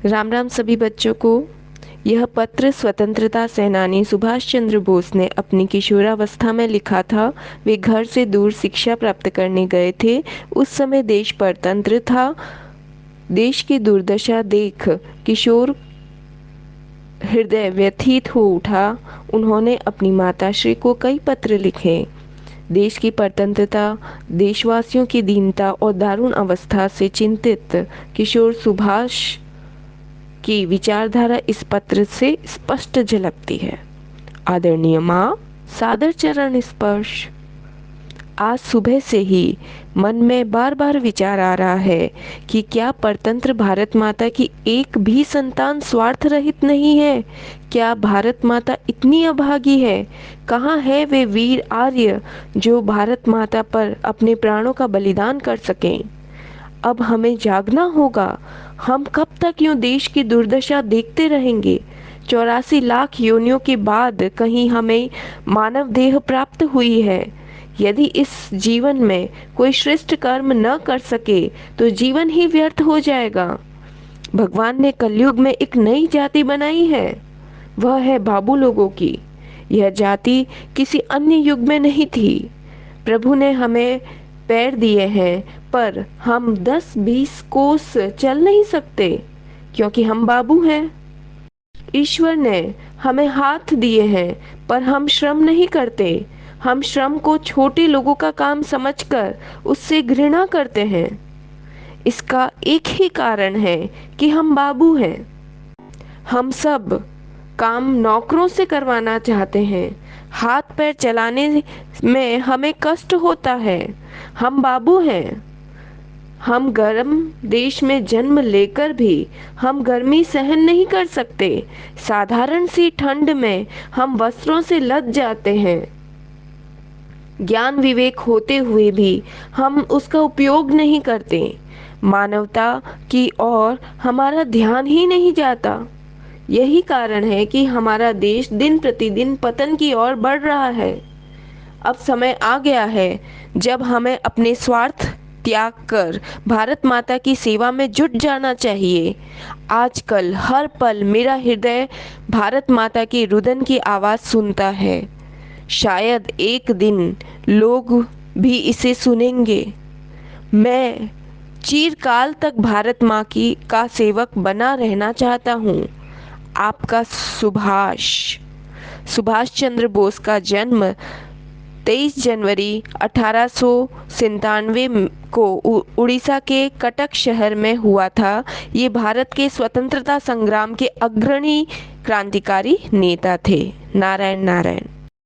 राम राम सभी बच्चों को। यह पत्र स्वतंत्रता सेनानी सुभाष चंद्र बोस ने अपनी किशोरावस्था में लिखा था। वे घर से दूर शिक्षा प्राप्त करने गए थे। उस समय देश परतंत्र था। देश की दुर्दशा देख किशोर हृदय व्यथित हो उठा। उन्होंने अपनी माताश्री को कई पत्र लिखे। देश की परतंत्रता, देशवासियों की दीनता और दारुण अवस्था से चिंतित किशोर सुभाष की विचारधारा इस पत्र से स्पष्ट झलकती है। आदरणीय माँ, सादर चरण स्पर्श। आज सुबह से ही मन में बार बार विचार आ रहा है कि क्या परतंत्र भारत माता की एक भी संतान स्वार्थ रहित नहीं है? क्या भारत माता इतनी अभागी है? कहाँ है वे वीर आर्य जो भारत माता पर अपने प्राणों का बलिदान कर सकें? अब हमें जागना होगा। हम कब तक यूं देश की दुर्दशा देखते रहेंगे? 84 लाख योनियों के बाद कहीं हमें मानव देह प्राप्त हुई है। यदि इस जीवन में कोई श्रेष्ठ कर्म न कर सके तो जीवन ही व्यर्थ हो जाएगा। भगवान ने कलयुग में एक नई जाति बनाई है, वह है बाबू लोगों की। यह जाति किसी अन्य युग में नहीं थी। प्रभु ने हमें पैर दिए हैं, पर हम 10-20 कोस चल नहीं सकते क्योंकि हम बाबू हैं। ईश्वर ने हमें हाथ दिए हैं, पर हम श्रम नहीं करते। हम श्रम को छोटे लोगों का काम समझकर उससे घृणा करते हैं। इसका एक ही कारण है कि हम बाबू हैं। हम सब काम नौकरों से करवाना चाहते हैं। हाथ पैर चलाने में हमें कष्ट होता है। हम बाबू हैं। हम गर्म देश में जन्म लेकर भी हम गर्मी सहन नहीं कर सकते। साधारण सी ठंड में हम वस्त्रों से लद जाते हैं। ज्ञान विवेक होते हुए भी हम उसका उपयोग नहीं करते। मानवता की ओर हमारा ध्यान ही नहीं जाता। यही कारण है कि हमारा देश दिन प्रतिदिन पतन की ओर बढ़ रहा है। अब समय आ गया है जब हमें अपने स्वार्थ त्याग कर भारत माता की सेवा में जुट जाना चाहिए। आजकल हर पल मेरा हृदय भारत माता की रुदन की आवाज़ सुनता है। शायद एक दिन लोग भी इसे सुनेंगे। मैं चिरकाल तक भारत माँ की का सेवक बना रहना चाहता हूँ। आपका सुभाष चंद्र बोस का जन्म 23 जनवरी 1897 को उड़ीसा के कटक शहर में हुआ था। ये भारत के स्वतंत्रता संग्राम के अग्रणी क्रांतिकारी नेता थे। नारायण नारायण।